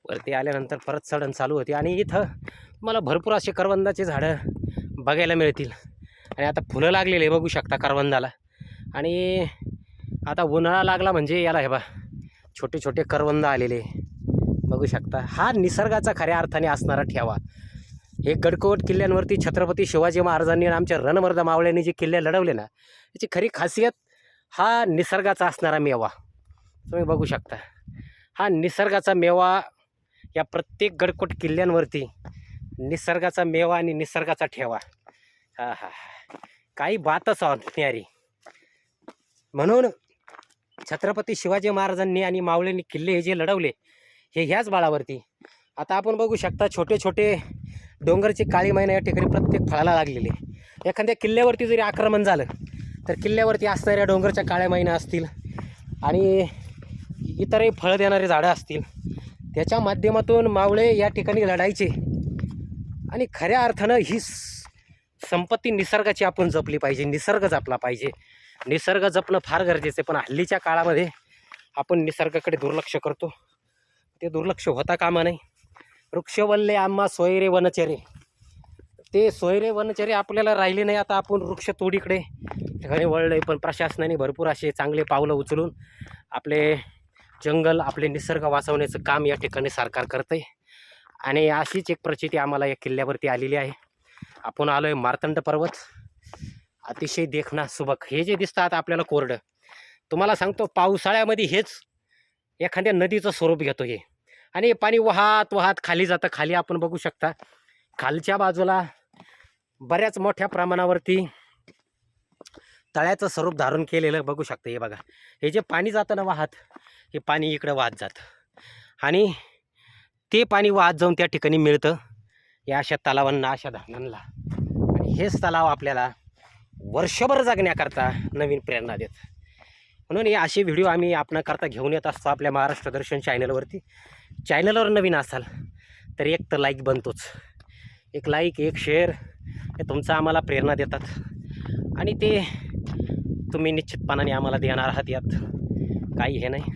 वरती आल्यानंतर परत चढण चालू होती आणि इथं मला भरपूर असे करवंदाचे झाडं बघायला मिळतील. आणि आता फुलं लागलेले बघू शकता करवंदाला. आणि आता उन्हाळा लागला म्हणजे याला हे बा छोटे छोटे करवंद आलेले बघू शकता. हा निसर्गाचा खऱ्या अर्थाने असणारा ठेवा. हे गडकोट किल्ल्यांवरती छत्रपती शिवाजी महाराजांनी आणि आमच्या रणमर्द मावळ्यांनी जे किल्ले लढवले ना, याची खरी खासियत हा निसर्गाचा असणारा मेवा. तुम्ही बघू शकता हा निसर्गाचा मेवा. या प्रत्येक गडकोट किल्ल्यांवरती निसर्गाचा मेवा आणि निसर्गाचा ठेवा. हा हा काही बातच न्यारी. म्हणून छत्रपती शिवाजी महाराजांनी आणि मावळ्यांनी किल्ले हे जे लढवले हे ह्याच बाळावरती. आता आपण बघू शकता छोटे छोटे डोंगरची काळी मैना या ठिकाणी प्रत्येक फळाला लागलेले. एखाद्या किल्ल्यावरती जरी आक्रमण झालं तर किल्ल्यावरती असणाऱ्या डोंगरच्या काळ्या मैना असतील आणि इतरही फळं देणारे झाडं असतील, त्याच्या माध्यमातून मावळे या ठिकाणी लढायचे. आणि खऱ्या अर्थानं ही संपत्ती निसर्गाची आपण जपली पाहिजे, निसर्ग जपला पाहिजे. निसर्ग जपणं फार गरजेचं आहे. पण हल्लीच्या काळामध्ये आपण निसर्गाकडे दुर्लक्ष करतो. ते दुर्लक्ष होता कामा नाही. वृक्षवल्ले आम्हा सोयरे वनचरे, ते सोयरे वनचरे आपल्याला राहिले नाही. आता आपण वृक्षतोडीकडे ठिकाणी वळले. पण प्रशासनाने भरपूर असे चांगले पावलं उचलून आपले जंगल आपले निसर्ग वाचवण्याचं काम या ठिकाणी सरकार करतं आहे. आणि अशीच एक प्रचिती आम्हाला या किल्ल्यावरती आलेली आहे. आपण आलो आहे मार्तंड पर्वत. अतिशय देखणा सुबक. हे जे दिसतात आपल्याला कोरडं, तुम्हाला सांगतो पावसाळ्यामध्ये हेच एखाद्या नदीचं स्वरूप घेतो हे. आणि पाणी वाहत वाहत खाली जातं. खाली आपण बघू शकता खालच्या बाजूला बऱ्याच मोठ्या प्रमाणावरती तळ्याचं स्वरूप धारण केलेलं बघू शकता. हे बघा, हे जे पाणी जातं ना वाहत, हे पाणी इकडं वाहत जातं आणि ते पाणी वाहत जाऊन त्या ठिकाणी मिळतं या अशा तलावांना, अशा धरणांना. आणि हेच तलाव आपल्याला वर्षभर जगण्याकरता नवीन प्रेरणा देतं. म्हणून हे असे व्हिडिओ आम्ही आपणाकरता घेऊन येत असतो आपल्या महाराष्ट्र दर्शन चॅनलवरती. चॅनलवर नवीन असाल तर एक तर लाईक बनतोच. एक लाईक, एक शेअर हे तुमचं आम्हाला प्रेरणा देतात. आणि ते तुम्ही निश्चितपणाने आम्हाला देणार आहात, यात काही हे नाही.